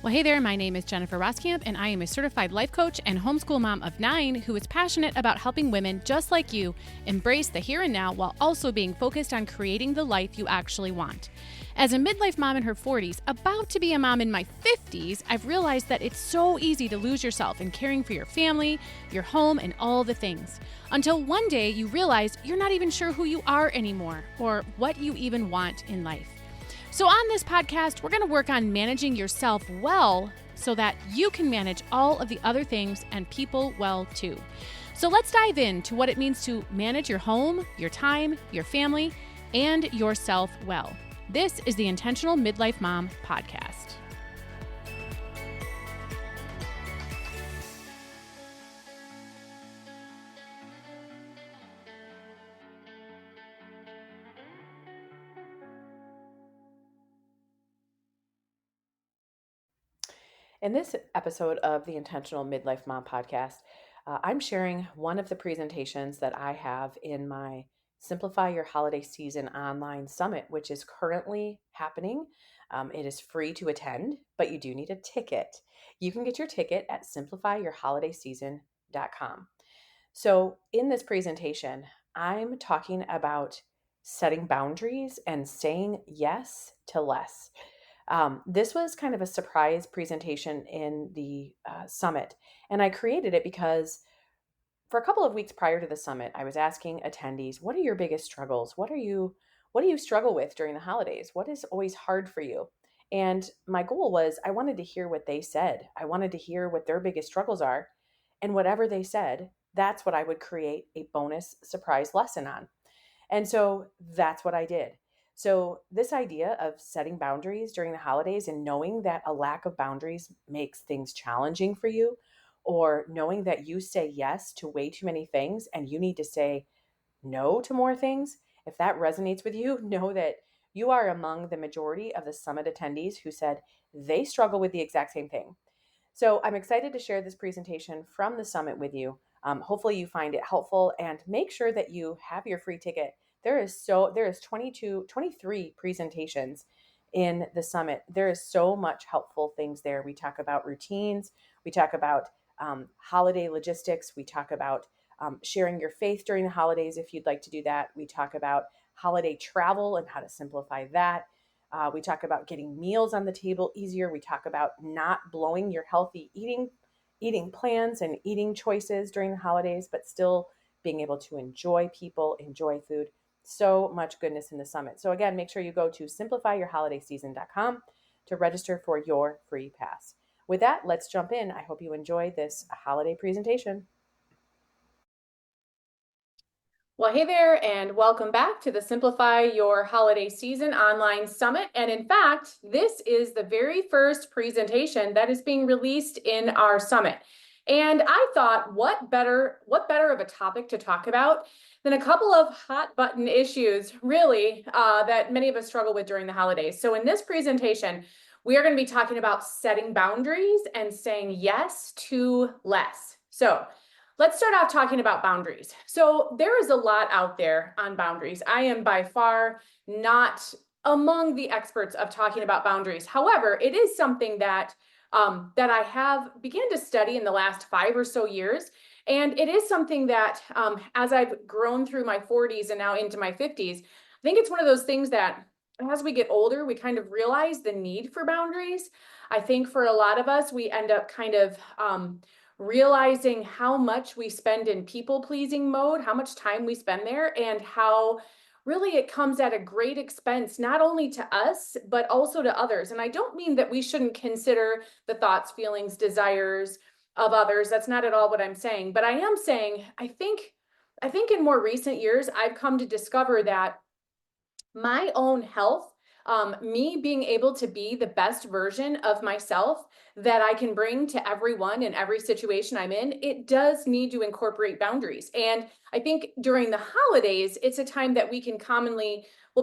Well, hey there, my name is Jennifer Roskamp, and I am a certified life coach and homeschool mom of 9 who is passionate about helping women just like you embrace the here and now while also being focused on creating the life you actually want. As a midlife mom in her 40s, about to be a mom in my 50s, I've realized that it's so easy to lose yourself in caring for your family, your home, and all the things. Until one day you realize you're not even sure who you are anymore or what you even want in life. So on this podcast, we're going to work on managing yourself well so that you can manage all of the other things and people well too. So let's dive into what it means to manage your home, your time, your family, and yourself well. This is the Intentional Midlife Mom podcast. In this episode of the Intentional Midlife Mom podcast, I'm sharing one of the presentations that I have in my Simplify Your Holiday Season online summit, which is currently happening. It is free to attend, but you do need a ticket. You can get your ticket at simplifyyourholidayseason.com. So, in this presentation, I'm talking about setting boundaries and saying yes to less. This was kind of a surprise presentation in the summit, and I created it because for a couple of weeks prior to the summit, I was asking attendees, "What are your biggest struggles? What do you struggle with during the holidays? What is always hard for you?" And my goal was I wanted to hear what they said. I wanted to hear what their biggest struggles are, and whatever they said, that's what I would create a bonus surprise lesson on. And so that's what I did. So, this idea of setting boundaries during the holidays and knowing that a lack of boundaries makes things challenging for you, or knowing that you say yes to way too many things and you need to say no to more things, if that resonates with you, know that you are among the majority of the summit attendees who said they struggle with the exact same thing. So I'm excited to share this presentation from the summit with you. Hopefully you find it helpful, and make sure that you have your free ticket. There is 23 presentations in the summit. There is so much helpful things there. We talk about routines. We talk about holiday logistics. We talk about sharing your faith during the holidays if you'd like to do that. We talk about holiday travel and how to simplify that. We talk about getting meals on the table easier. We talk about not blowing your healthy eating plans and eating choices during the holidays, but still being able to enjoy people, enjoy food. So much goodness in the summit. So again, make sure you go to simplifyyourholidayseason.com to register for your free pass. With that, let's jump in. I hope you enjoy this holiday presentation. Well, hey there, and welcome back to the Simplify Your Holiday Season online summit. And in fact, this is the very first presentation that is being released in our summit. And I thought, what better of a topic to talk about than a couple of hot button issues, really, that many of us struggle with during the holidays. So in this presentation, we are going to be talking about setting boundaries and saying yes to less. So let's start off talking about boundaries. So there is a lot out there on boundaries. I am by far not among the experts of talking about boundaries. However, it is something that I have began to study in the last 5 or so years. And it is something that as I've grown through my 40s and now into my 50s, I think it's one of those things that as we get older, we kind of realize the need for boundaries. I think for a lot of us, we end up kind of realizing how much we spend in people-pleasing mode, how much time we spend there, and how really it comes at a great expense, not only to us, but also to others. And I don't mean that we shouldn't consider the thoughts, feelings, desires of others. That's not at all what I'm saying. But I am saying, I think in more recent years, I've come to discover that my own health, me being able to be the best version of myself that I can bring to everyone in every situation I'm in, it does need to incorporate boundaries. And I think during the holidays, it's a time that we can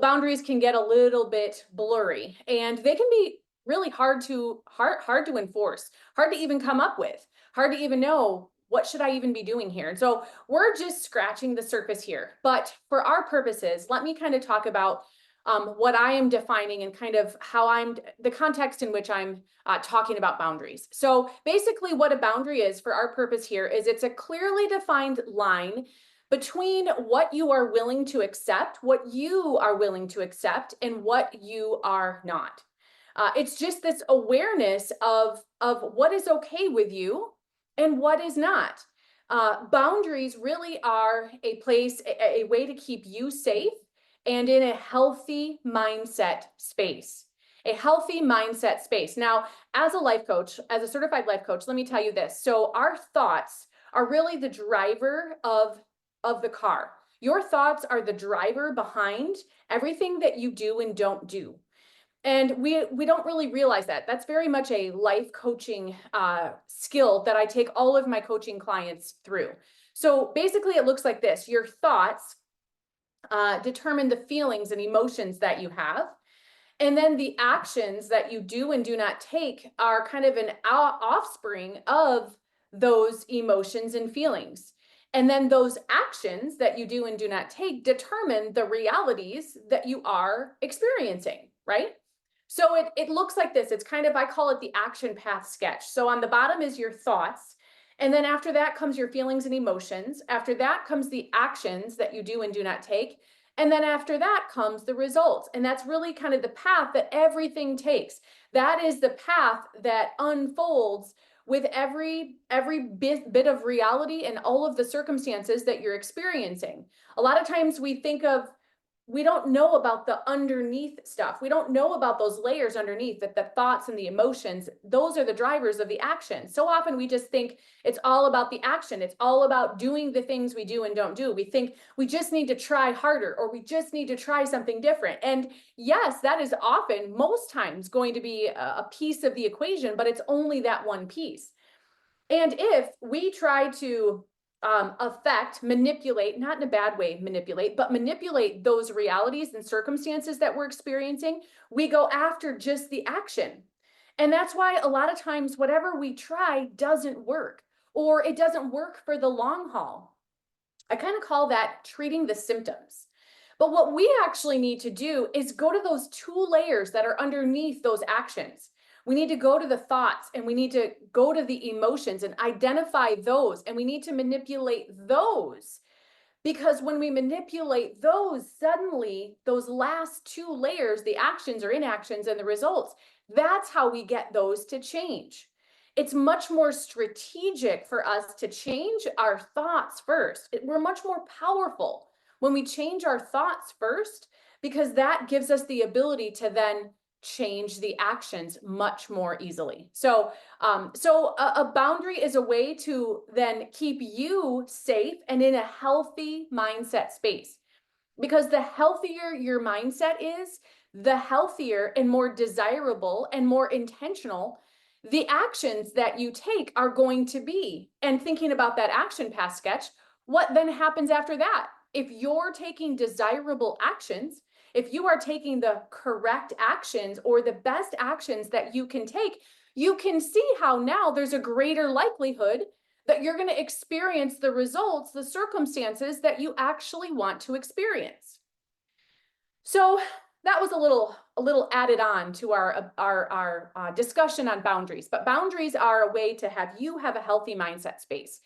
boundaries can get a little bit blurry, and they can be really hard to enforce, hard to even come up with, hard to even know what should I even be doing here? And so we're just scratching the surface here. But for our purposes, let me kind of talk about what I am defining and kind of how the context in which I'm talking about boundaries. So basically what a boundary is for our purpose here is it's a clearly defined line between what you are willing to accept, what you are willing to accept, and what you are not. It's just this awareness of what is okay with you and what is not. Boundaries really are a place, a way to keep you safe and in a healthy mindset space. A healthy mindset space. Now, as a life coach, as a certified life coach, let me tell you this. So, our thoughts are really the driver of the car. Your thoughts are the driver behind everything that you do and don't do. And we don't really realize that. That's very much a life coaching skill that I take all of my coaching clients through. So basically, it looks like this: your thoughts determine the feelings and emotions that you have. And then the actions that you do and do not take are kind of an offspring of those emotions and feelings. And then those actions that you do and do not take determine the realities that you are experiencing, right? So it looks like this. It's kind of, I call it the action path sketch. So on the bottom is your thoughts. And then after that comes your feelings and emotions. After that comes the actions that you do and do not take. And then after that comes the results. And that's really kind of the path that everything takes. That is the path that unfolds with every bit of reality and all of the circumstances that you're experiencing. A lot of times we don't know about the underneath stuff. We don't know about those layers underneath, that the thoughts and the emotions, those are the drivers of the action. So often we just think it's all about the action. It's all about doing the things we do and don't do. We think we just need to try harder, or we just need to try something different. And yes, that is often, most times, going to be a piece of the equation, but it's only that one piece. And if we try to affect, manipulate, not in a bad way, manipulate, but manipulate those realities and circumstances that we're experiencing, we go after just the action. And that's why a lot of times whatever we try doesn't work, or it doesn't work for the long haul. I kind of call that treating the symptoms. But what we actually need to do is go to those two layers that are underneath those actions. We need to go to the thoughts, and we need to go to the emotions and identify those, and we need to manipulate those. Because when we manipulate those, suddenly those last two layers, the actions or inactions and the results, that's how we get those to change. It's much more strategic for us to change our thoughts first. We're much more powerful when we change our thoughts first, because that gives us the ability to then change the actions much more easily. So a boundary is a way to then keep you safe and in a healthy mindset space. Because the healthier your mindset is, the healthier and more desirable and more intentional the actions that you take are going to be. And thinking about that action path sketch, what then happens after that? If you're taking desirable actions, if you are taking the correct actions or the best actions that you can take, you can see how now there's a greater likelihood that you're going to experience the results, the circumstances that you actually want to experience. So that was a little added on to our discussion on boundaries. But boundaries are a way to have you have a healthy mindset space.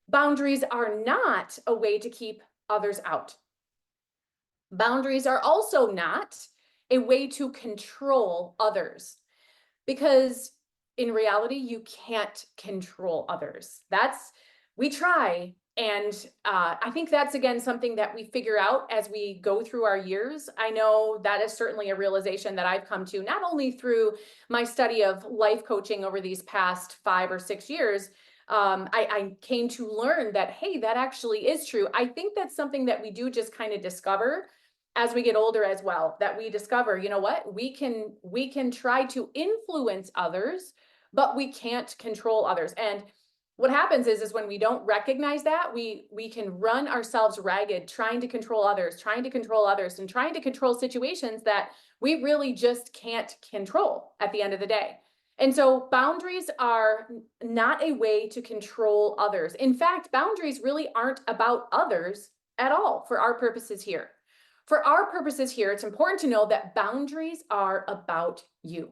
Boundaries are not a way to keep others out. Boundaries are also not a way to control others, because in reality, you can't control others. We try. And I think that's, again, something that we figure out as we go through our years. I know that is certainly a realization that I've come to, not only through my study of life coaching over these past 5 or 6 years. I came to learn that, hey, that actually is true. I think that's something that we do just kind of discover as we get older as well, that we discover, you know what, we can try to influence others, but we can't control others. And what happens is when we don't recognize that, we can run ourselves ragged trying to control others, and trying to control situations that we really just can't control at the end of the day. And so boundaries are not a way to control others. In fact, boundaries really aren't about others at all for our purposes here. For our purposes here, it's important to know that boundaries are about you.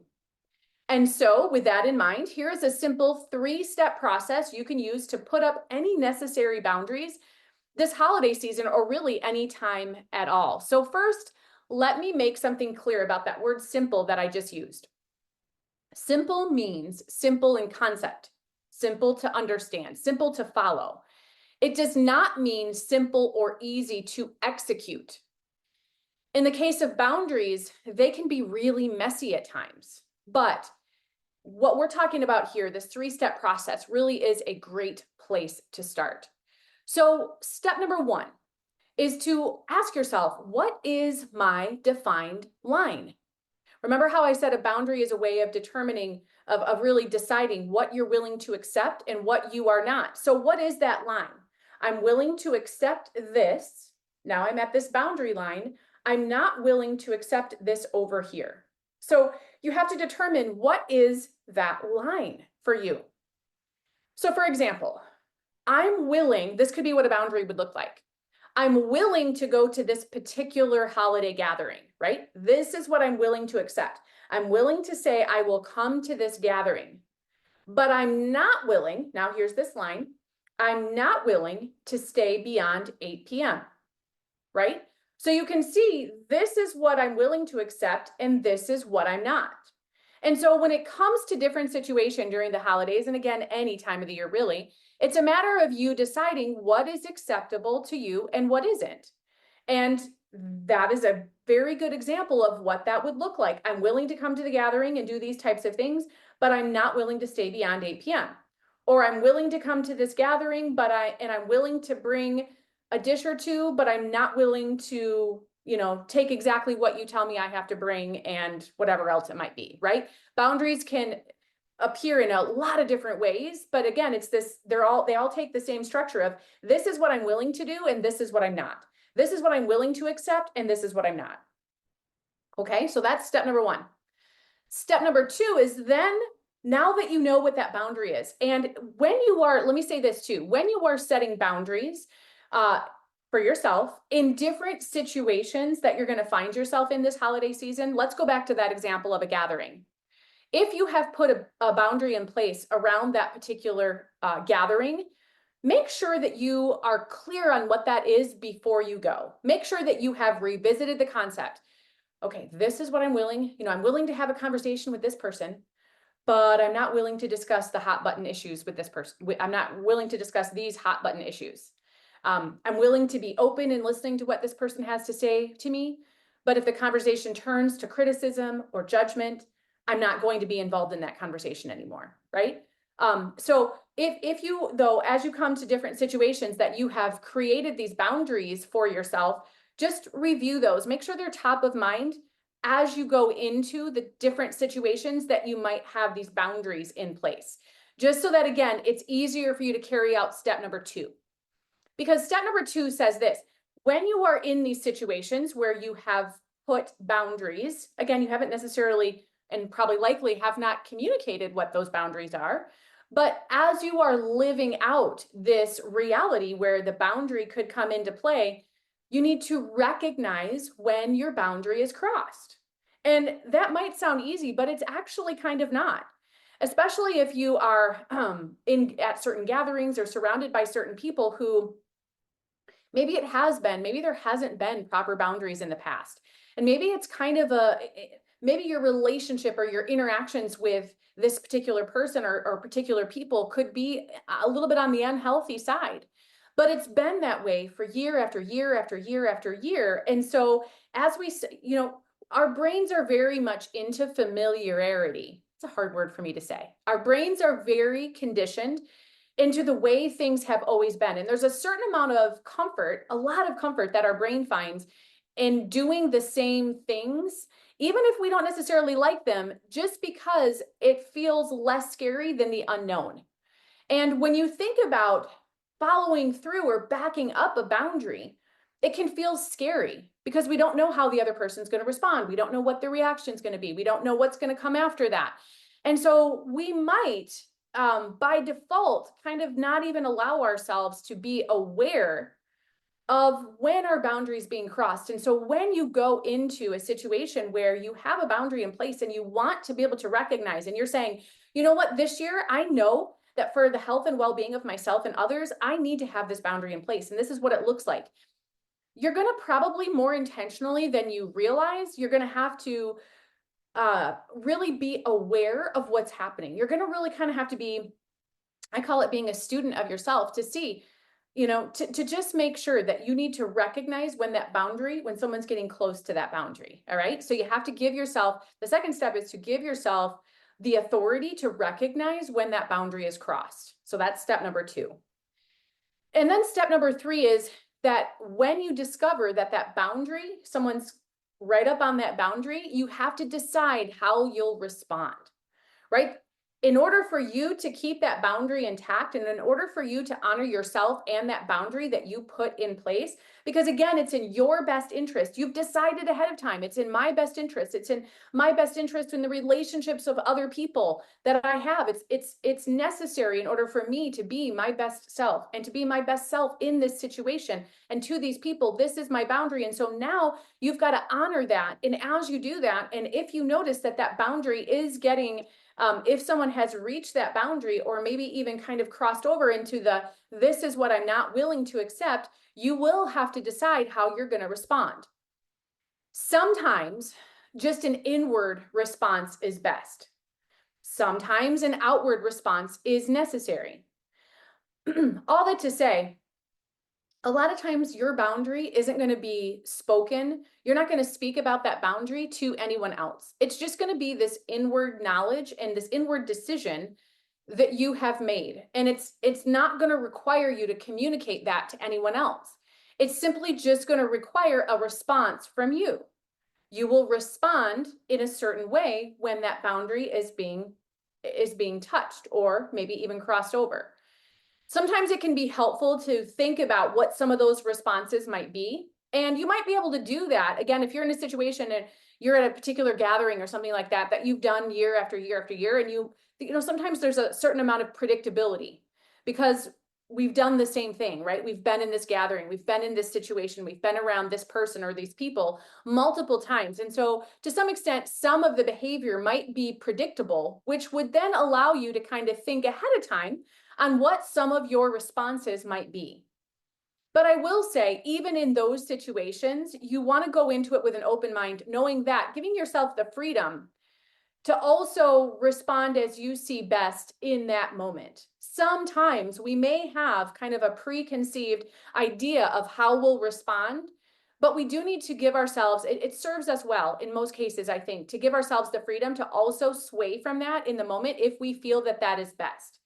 And so, with that in mind, here is a simple 3-step process you can use to put up any necessary boundaries this holiday season, or really any time at all. So, first, let me make something clear about that word simple that I just used. Simple means simple in concept, simple to understand, simple to follow. It does not mean simple or easy to execute. In the case of boundaries, they can be really messy at times. But what we're talking about here, this 3-step process, really is a great place to start. So, step number 1 is to ask yourself, what is my defined line? Remember how I said a boundary is a way of determining, of really deciding what you're willing to accept and what you are not. So, what is that line? I'm willing to accept this. Now I'm at this boundary line. I'm not willing to accept this over here. So, you have to determine what is that line for you. So, for example, I'm willing, this could be what a boundary would look like. I'm willing to go to this particular holiday gathering, right? This is what I'm willing to accept. I'm willing to say I will come to this gathering, but I'm not willing, now here's this line, I'm not willing to stay beyond 8 p.m., right? So you can see this is what I'm willing to accept and this is what I'm not. And so when it comes to different situations during the holidays, and again, any time of the year really, it's a matter of you deciding what is acceptable to you and what isn't. And that is a very good example of what that would look like. I'm willing to come to the gathering and do these types of things, but I'm not willing to stay beyond 8 p.m. Or I'm willing to come to this gathering, but I'm willing to bring a dish or two, but I'm not willing to, take exactly what you tell me I have to bring and whatever else it might be, right? Boundaries can appear in a lot of different ways, but again, it's this, they all take the same structure of this is what I'm willing to do and this is what I'm not. This is what I'm willing to accept and this is what I'm not. Okay, so that's step number 1. Step number 2 is then, now that you know what that boundary is, and when you are, let me say this too, when you are setting boundaries for yourself in different situations that you're going to find yourself in this holiday season, let's go back to that example of a gathering. If you have put a boundary in place around that particular gathering, make sure that you are clear on what that is before you go. Make sure that you have revisited the concept. Okay, this is what I'm willing, I'm willing to have a conversation with this person, but I'm not willing to discuss the hot button issues with this person. I'm not willing to discuss these hot button issues. I'm willing to be open and listening to what this person has to say to me, but if the conversation turns to criticism or judgment, I'm not going to be involved in that conversation anymore, right? So if you, though, as you come to different situations that you have created these boundaries for yourself, just review those. Make sure they're top of mind as you go into the different situations that you might have these boundaries in place. Just so that, again, it's easier for you to carry out step number 2. Because step number 2 says this: when you are in these situations where you have put boundaries, again, you haven't necessarily and probably likely have not communicated what those boundaries are. But as you are living out this reality where the boundary could come into play, you need to recognize when your boundary is crossed. And that might sound easy, but it's actually kind of not. Especially if you are at certain gatherings or surrounded by certain people who maybe maybe there hasn't been proper boundaries in the past. And maybe it's kind of maybe your relationship or your interactions with this particular person or particular people could be a little bit on the unhealthy side. But it's been that way for year after year after year after year. And so as we, our brains are very much into familiarity. It's a hard word for me to say. Our brains are very conditioned into the way things have always been. And there's a certain amount of comfort, a lot of comfort that our brain finds in doing the same things, even if we don't necessarily like them, just because it feels less scary than the unknown. And when you think about following through or backing up a boundary, it can feel scary because we don't know how the other person's going to respond. We don't know what their reaction is going to be. We don't know what's going to come after that. And so we might, by default, kind of not even allow ourselves to be aware of when are boundaries being crossed. And so when you go into a situation where you have a boundary in place and you want to be able to recognize, and you're saying, you know what, this year I know that for the health and well-being of myself and others, I need to have this boundary in place. And this is what it looks like. You're going to probably more intentionally than you realize, you're going to have to really be aware of what's happening. You're going to really kind of have to be, I call it being a student of yourself, to see, to just make sure that you need to recognize when that boundary, when someone's getting close to that boundary. All right. So you have to give yourself, the second step is to give yourself the authority to recognize when that boundary is crossed. So that's step number 2. And then step number 3 is that when you discover that that boundary, someone's right up on that boundary, you have to decide how you'll respond, right? In order for you to keep that boundary intact, and in order for you to honor yourself and that boundary that you put in place, because again, it's in your best interest. You've decided ahead of time. It's in my best interest. It's in my best interest in the relationships of other people that I have. It's necessary in order for me to be my best self and to be my best self in this situation. And to these people, this is my boundary. And so now you've got to honor that. And as you do that, and if you notice that that boundary is getting if someone has reached that boundary, or maybe even kind of crossed over into this is what I'm not willing to accept, you will have to decide how you're going to respond. Sometimes just an inward response is best. Sometimes an outward response is necessary. All that to say, a lot of times your boundary isn't going to be spoken. You're not going to speak about that boundary to anyone else. It's just going to be this inward knowledge and this inward decision that you have made. And it's not going to require you to communicate that to anyone else. It's simply just going to require a response from you. You will respond in a certain way when that boundary is being touched or maybe even crossed over. Sometimes it can be helpful to think about what some of those responses might be. And you might be able to do that. Again, if you're in a situation and you're at a particular gathering or something like that, that you've done year after year after year, and sometimes there's a certain amount of predictability because we've done the same thing, right? We've been in this gathering, we've been in this situation, we've been around this person or these people multiple times. And so to some extent, some of the behavior might be predictable, which would then allow you to kind of think ahead of time on what some of your responses might be. But I will say, even in those situations, you want to go into it with an open mind, knowing that, giving yourself the freedom to also respond as you see best in that moment. Sometimes we may have kind of a preconceived idea of how we'll respond, but we do need to give ourselves, it serves us well in most cases, I think, to give ourselves the freedom to also sway from that in the moment if we feel that that is best.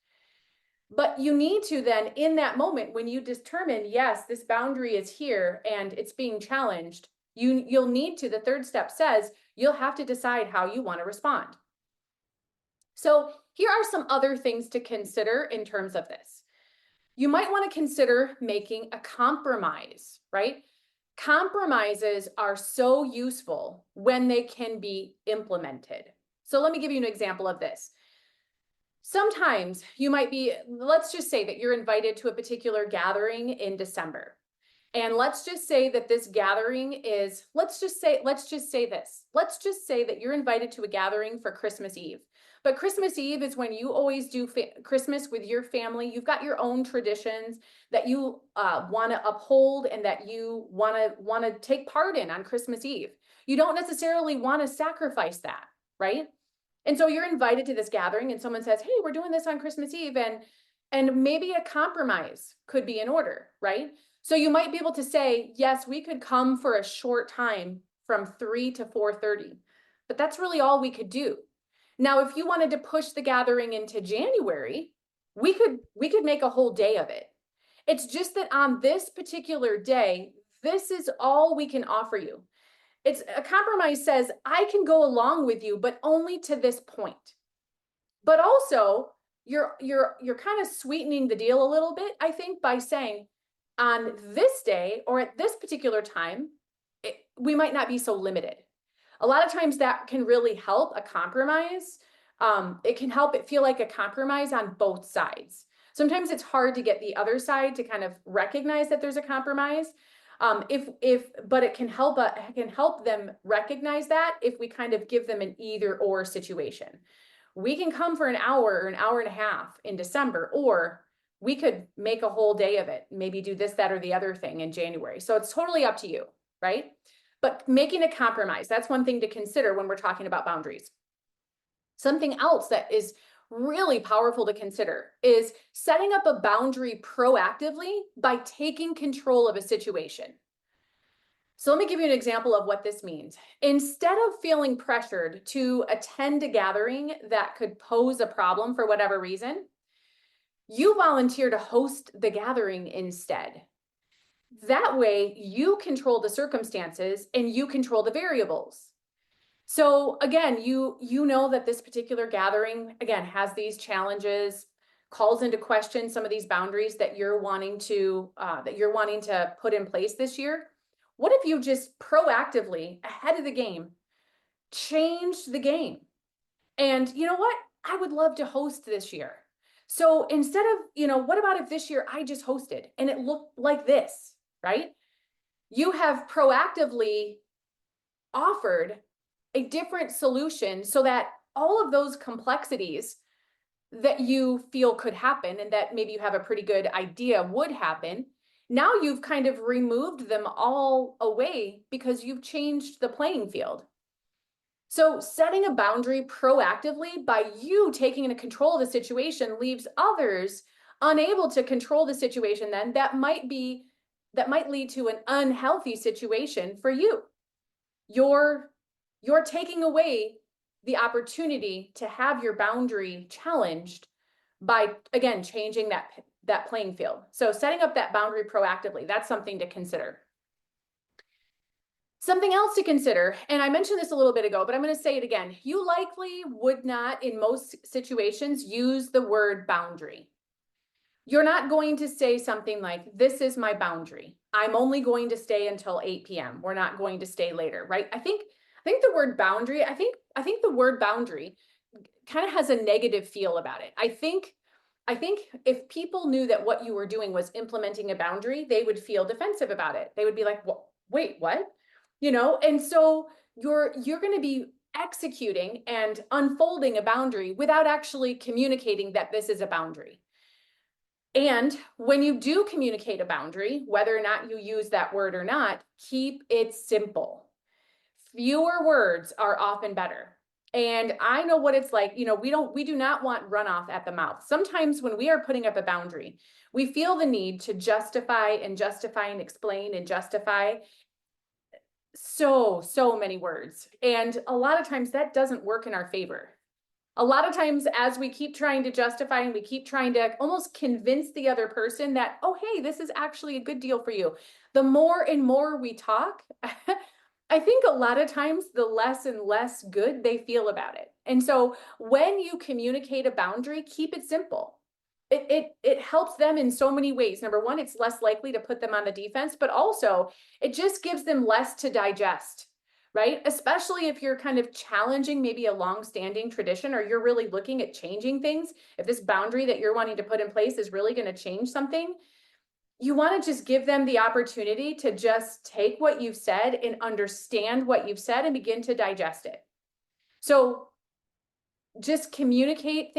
But you need to then, in that moment, when you determine, yes, this boundary is here and it's being challenged, you'll need to, the third step says, you'll have to decide how you want to respond. So here are some other things to consider in terms of this. You might want to consider making a compromise, right? Compromises are so useful when they can be implemented. So let me give you an example of this. Sometimes you might be, let's just say that you're invited to a particular gathering in December. And let's just say that this gathering is, let's just say that you're invited to a gathering for Christmas Eve. But Christmas Eve is when you always do Christmas with your family. You've got your own traditions that you want to uphold and that you want to take part in on Christmas Eve. You don't necessarily want to sacrifice that, right? And so you're invited to this gathering and someone says, hey, we're doing this on Christmas Eve. And maybe a compromise could be in order, right? So you might be able to say, yes, we could come for a short time from 3 to 4:30, but that's really all we could do. Now, if you wanted to push the gathering into January, we could make a whole day of it. It's just that on this particular day, this is all we can offer you. It's a compromise says, I can go along with you, but only to this point. But also, you're kind of sweetening the deal a little bit, I think, by saying on this day or at this particular time, we might not be so limited. A lot of times that can really help a compromise. It can help it feel like a compromise on both sides. Sometimes it's hard to get the other side to kind of recognize that there's a compromise. But it can help them recognize that if we kind of give them an either or situation. We can come for an hour or an hour and a half in December, or we could make a whole day of it, maybe do this, that, or the other thing in January. So it's totally up to you, right? But making a compromise, that's one thing to consider when we're talking about boundaries. Something else that is really powerful to consider is setting up a boundary proactively by taking control of a situation. So let me give you an example of what this means. Instead of feeling pressured to attend a gathering that could pose a problem for whatever reason, you volunteer to host the gathering instead. That way, you control the circumstances and you control the variables. So again, you know that this particular gathering, again, has these challenges, calls into question some of these boundaries that you're wanting to put in place this year. What if you just proactively, ahead of the game, changed the game? And you know what? I would love to host this year. So instead of, what about if this year I just hosted and it looked like this, right? You have proactively offered a different solution so that all of those complexities that you feel could happen and that maybe you have a pretty good idea would happen, now you've kind of removed them all away because you've changed the playing field. So setting a boundary proactively by you taking control of the situation leaves others unable to control the situation. Then that might lead to an unhealthy situation for you. You're taking away the opportunity to have your boundary challenged by, again, changing that playing field. So setting up that boundary proactively, that's something to consider. Something else to consider, and I mentioned this a little bit ago, but I'm going to say it again. You likely would not, in most situations, use the word boundary. You're not going to say something like, this is my boundary. I'm only going to stay until 8 p.m. We're not going to stay later, right? I think the word boundary, I think the word boundary kind of has a negative feel about it. I think if people knew that what you were doing was implementing a boundary, they would feel defensive about it. They would be like, wait, what? And so you're going to be executing and unfolding a boundary without actually communicating that this is a boundary. And when you do communicate a boundary, whether or not you use that word or not, keep it simple. Fewer words are often better. And I know what it's like. We do not want runoff at the mouth. Sometimes when we are putting up a boundary, we feel the need to justify and explain and justify so many words. And a lot of times that doesn't work in our favor. A lot of times, as we keep trying to justify and we keep trying to almost convince the other person that, oh, hey, this is actually a good deal for you, the more and more we talk, I think a lot of times the less and less good they feel about it. And so when you communicate a boundary, keep it simple. It helps them in so many ways. Number one, it's less likely to put them on the defense, but also it just gives them less to digest, right? Especially if you're kind of challenging maybe a long-standing tradition, or you're really looking at changing things. If this boundary that you're wanting to put in place is really going to change something, you want to just give them the opportunity to just take what you've said and understand what you've said and begin to digest it. So just communicate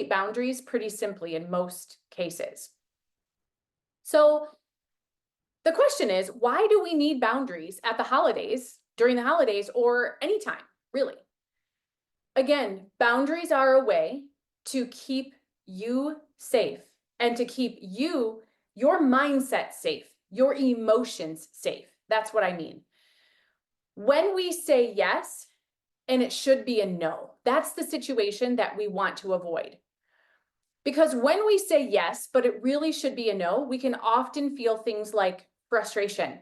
boundaries pretty simply in most cases. So the question is, why do we need boundaries at the holidays, during the holidays, or anytime, really? Again, boundaries are a way to keep you safe and to keep your mindset safe, your emotions safe. That's what I mean. When we say yes, and it should be a no, that's the situation that we want to avoid. Because when we say yes, but it really should be a no, we can often feel things like frustration.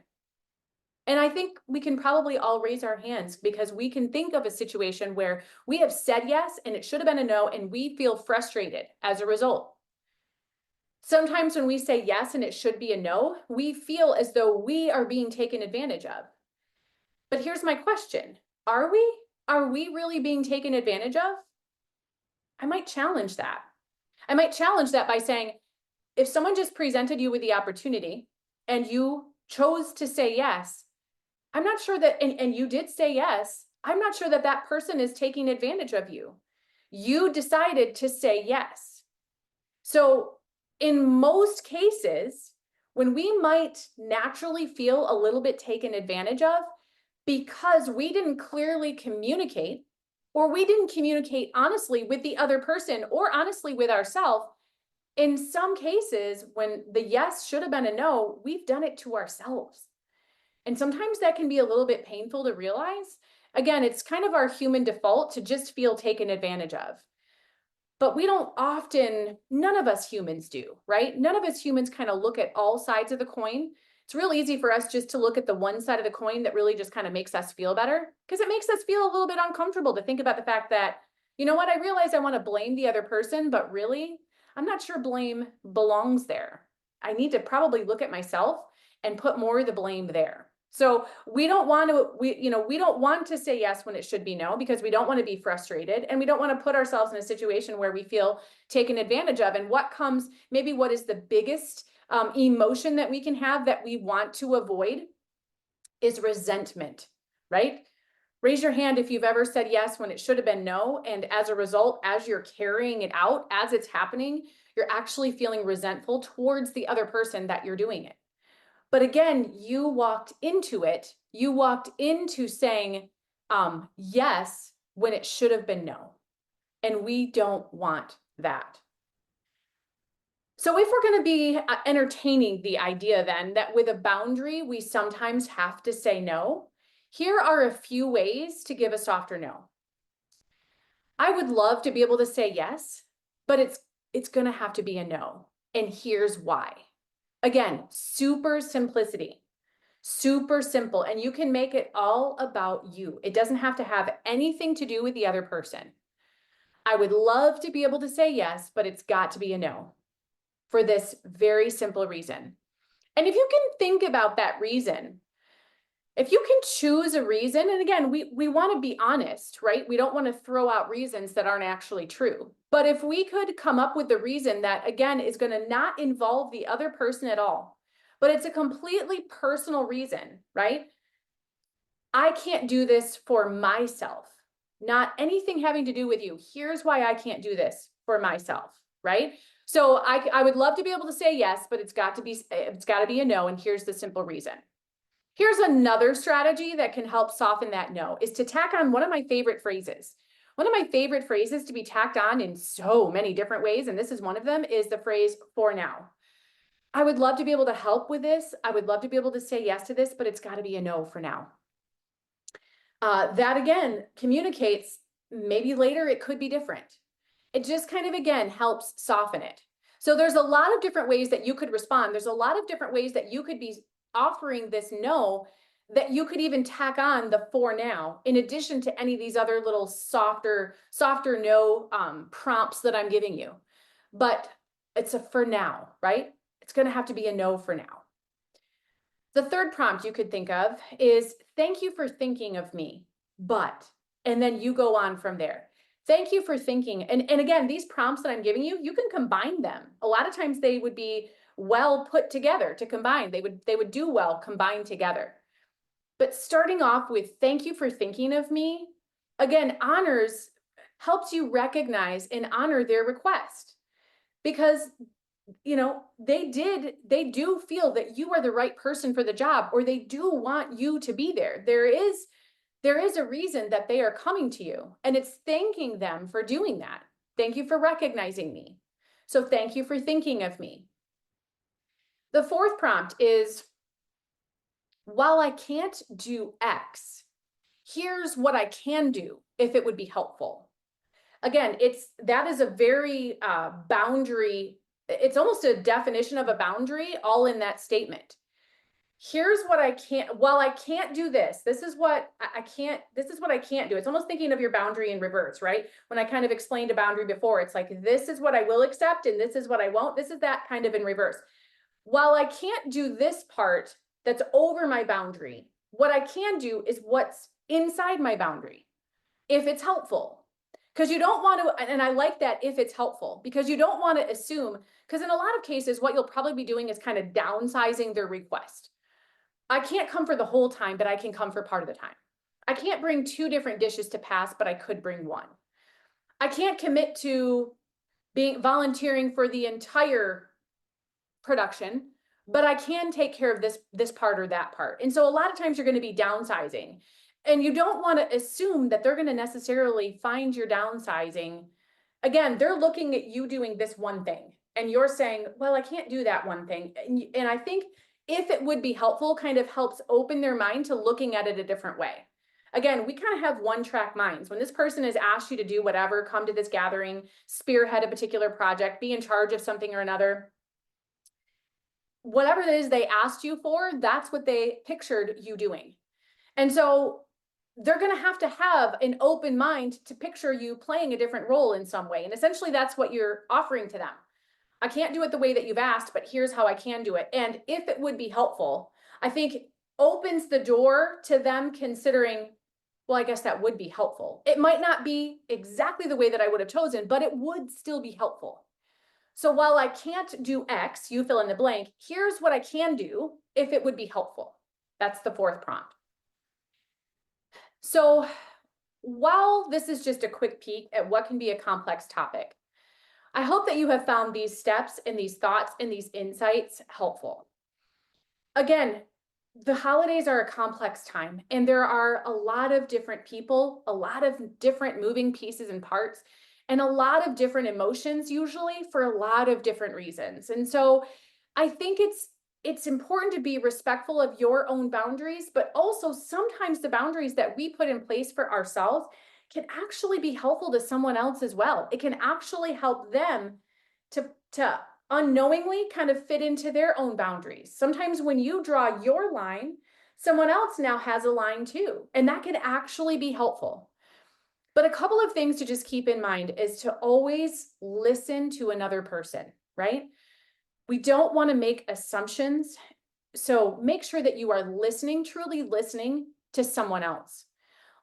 And I think we can probably all raise our hands because we can think of a situation where we have said yes and it should have been a no, and we feel frustrated as a result. Sometimes when we say yes and it should be a no, we feel as though we are being taken advantage of. But here's my question. Are we? Are we really being taken advantage of? I might challenge that. I might challenge that by saying, if someone just presented you with the opportunity and you chose to say yes, I'm not sure that, and you did say yes, I'm not sure that that person is taking advantage of you. You decided to say yes. So in most cases, when we might naturally feel a little bit taken advantage of because we didn't clearly communicate, or we didn't communicate honestly with the other person or honestly with ourselves, in some cases, when the yes should have been a no, we've done it to ourselves. And sometimes that can be a little bit painful to realize. Again, it's kind of our human default to just feel taken advantage of. But we don't often, none of us humans do, right? None of us humans kind of look at all sides of the coin. It's real easy for us just to look at the one side of the coin that really just kind of makes us feel better, because it makes us feel a little bit uncomfortable to think about the fact that, you know what, I realize I want to blame the other person, but really, I'm not sure blame belongs there. I need to probably look at myself and put more of the blame there. So we don't want to, we don't want to say yes when it should be no, because we don't want to be frustrated, and we don't want to put ourselves in a situation where we feel taken advantage of. And what is the biggest emotion that we can have that we want to avoid is resentment, right? Raise your hand if you've ever said yes when it should have been no. And as a result, as you're carrying it out, as it's happening, you're actually feeling resentful towards the other person that you're doing it. But again, you walked into it. You walked into saying yes when it should have been no. And we don't want that. So if we're going to be entertaining the idea then that with a boundary, we sometimes have to say no, here are a few ways to give a softer no. I would love to be able to say yes, but it's going to have to be a no. And here's why. Again, super simplicity. Super simple. And you can make it all about you. It doesn't have to have anything to do with the other person. I would love to be able to say yes, but it's got to be a no for this very simple reason. And if you can think about that reason, if you can choose a reason, and again, we want to be honest, right? We don't want to throw out reasons that aren't actually true. But if we could come up with the reason that, again, is going to not involve the other person at all, but it's a completely personal reason, right? I can't do this for myself, not anything having to do with you. Here's why I can't do this for myself, right? So I would love to be able to say yes, but it's got to be a no. And here's the simple reason. Here's another strategy that can help soften that no, is to tack on one of my favorite phrases. One of my favorite phrases to be tacked on in so many different ways, and this is one of them, is the phrase for now. I would love to be able to help with this. I would love to be able to say yes to this, but it's got to be a no for now. That again communicates maybe later it could be different. It just kind of, again, helps soften it. So there's a lot of different ways that you could respond. There's a lot of different ways that you could be offering this no, that you could even tack on the for now, in addition to any of these other little softer no prompts that I'm giving you. But it's a for now, right? It's going to have to be a no for now. The third prompt you could think of is thank you for thinking of me, but, and then you go on from there. Thank you for thinking. And again, these prompts that I'm giving you, you can combine them. A lot of times they would be well put together to combine. They would do well combined together. But starting off with thank you for thinking of me, again, helps you recognize and honor their request, because they do feel that you are the right person for the job, or they do want you to be there. There is a reason that they are coming to you, and it's thanking them for doing that. Thank you for recognizing me. So thank you for thinking of me. The fourth prompt is, while I can't do X, here's what I can do if it would be helpful. Again, that is a very boundary. It's almost a definition of a boundary all in that statement. Here's what I can't, while I can't do this, this is what I can't do. It's almost thinking of your boundary in reverse, right? When I kind of explained a boundary before, it's like, this is what I will accept and this is what I won't. This is that kind of in reverse. While I can't do this part that's over my boundary, what I can do is what's inside my boundary, if it's helpful. Because you don't want to, and I like that, if it's helpful, because you don't want to assume, because in a lot of cases, what you'll probably be doing is kind of downsizing their request. I can't come for the whole time, but I can come for part of the time. I can't bring two different dishes to pass, but I could bring one. I can't commit to being volunteering for the entire production, but I can take care of this part or that part. And so a lot of times you're going to be downsizing, and you don't want to assume that they're going to necessarily find your downsizing. Again, they're looking at you doing this one thing and you're saying, well, I can't do that one thing. And I think if it would be helpful, kind of helps open their mind to looking at it a different way. Again, we kind of have one track minds. When this person has asked you to do whatever, come to this gathering, spearhead a particular project, be in charge of something or another, whatever it is they asked you for, that's what they pictured you doing. And so they're going to have an open mind to picture you playing a different role in some way. And essentially that's what you're offering to them. I can't do it the way that you've asked, but here's how I can do it. And if it would be helpful, I think opens the door to them considering, well, I guess that would be helpful. It might not be exactly the way that I would have chosen, but it would still be helpful. So while I can't do X, you fill in the blank, here's what I can do if it would be helpful. That's the fourth prompt. So while this is just a quick peek at what can be a complex topic, I hope that you have found these steps and these thoughts and these insights helpful. Again, the holidays are a complex time, and there are a lot of different people, a lot of different moving pieces and parts, and a lot of different emotions, usually for a lot of different reasons. And so I think it's important to be respectful of your own boundaries, but also sometimes the boundaries that we put in place for ourselves can actually be helpful to someone else as well. It can actually help them to unknowingly kind of fit into their own boundaries. Sometimes when you draw your line, someone else now has a line too, and that can actually be helpful. But a couple of things to just keep in mind is to always listen to another person, right? We don't want to make assumptions. So make sure that you are listening, truly listening to someone else.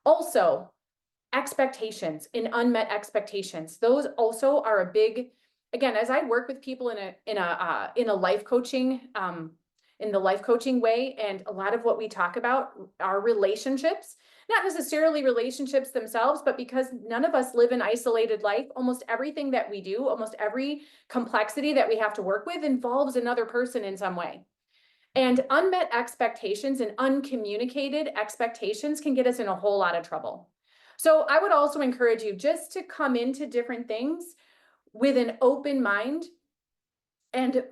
Also, expectations and unmet expectations. Those also are a big, again, as I work with people in a life coaching, in the life coaching way, and a lot of what we talk about are relationships, not necessarily relationships themselves, but because none of us live an isolated life, almost everything that we do, almost every complexity that we have to work with involves another person in some way. And unmet expectations and uncommunicated expectations can get us in a whole lot of trouble. So I would also encourage you just to come into different things with an open mind and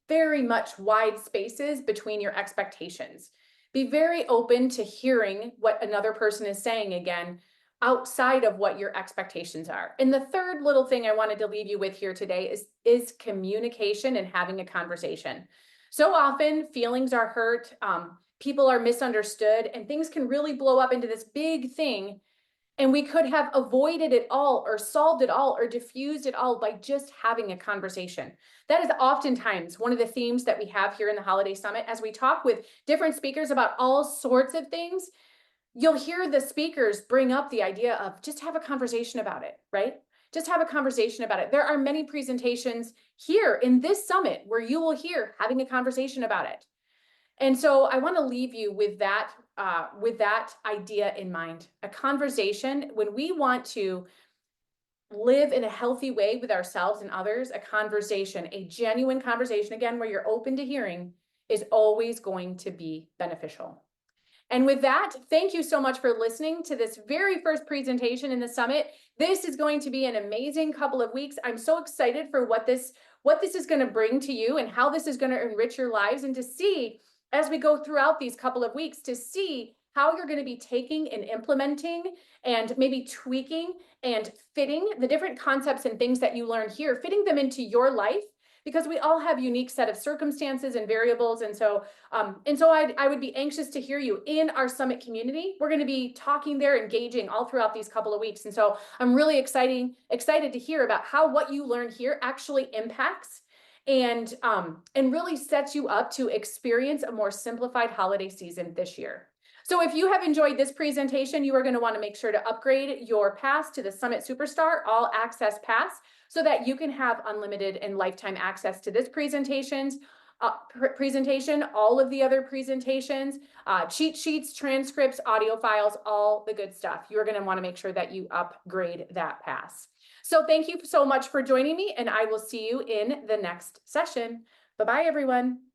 very much wide spaces between your expectations. Be very open to hearing what another person is saying again, outside of what your expectations are. And the third little thing I wanted to leave you with here today is communication and having a conversation. So often feelings are hurt, people are misunderstood, and things can really blow up into this big thing. And we could have avoided it all or solved it all or diffused it all by just having a conversation. That is oftentimes one of the themes that we have here in the Holiday Summit. As we talk with different speakers about all sorts of things, you'll hear the speakers bring up the idea of just have a conversation about it, right? Just have a conversation about it. There are many presentations here in this summit where you will hear having a conversation about it. And so I want to leave you with that idea in mind. A conversation, when we want to live in a healthy way with ourselves and others, a conversation, a genuine conversation, again, where you're open to hearing, is always going to be beneficial. And with that, thank you so much for listening to this very first presentation in the summit. This is going to be an amazing couple of weeks. I'm so excited for what this is going to bring to you and how this is going to enrich your lives, and to see as we go throughout these couple of weeks, to see how you're going to be taking and implementing and maybe tweaking and fitting the different concepts and things that you learn here, fitting them into your life, because we all have unique set of circumstances and variables. And so I would be anxious to hear you in our summit community. We're going to be talking there, engaging all throughout these couple of weeks. And so I'm really excited to hear about how what you learn here actually impacts and really sets you up to experience a more simplified holiday season this year. So if you have enjoyed this presentation, you are going to want to make sure to upgrade your pass to the Summit Superstar All Access Pass so that you can have unlimited and lifetime access to this presentations, presentation, all of the other presentations, cheat sheets, transcripts, audio files, all the good stuff. You're going to want to make sure that you upgrade that pass. So thank you so much for joining me, and I will see you in the next session. Bye-bye, everyone.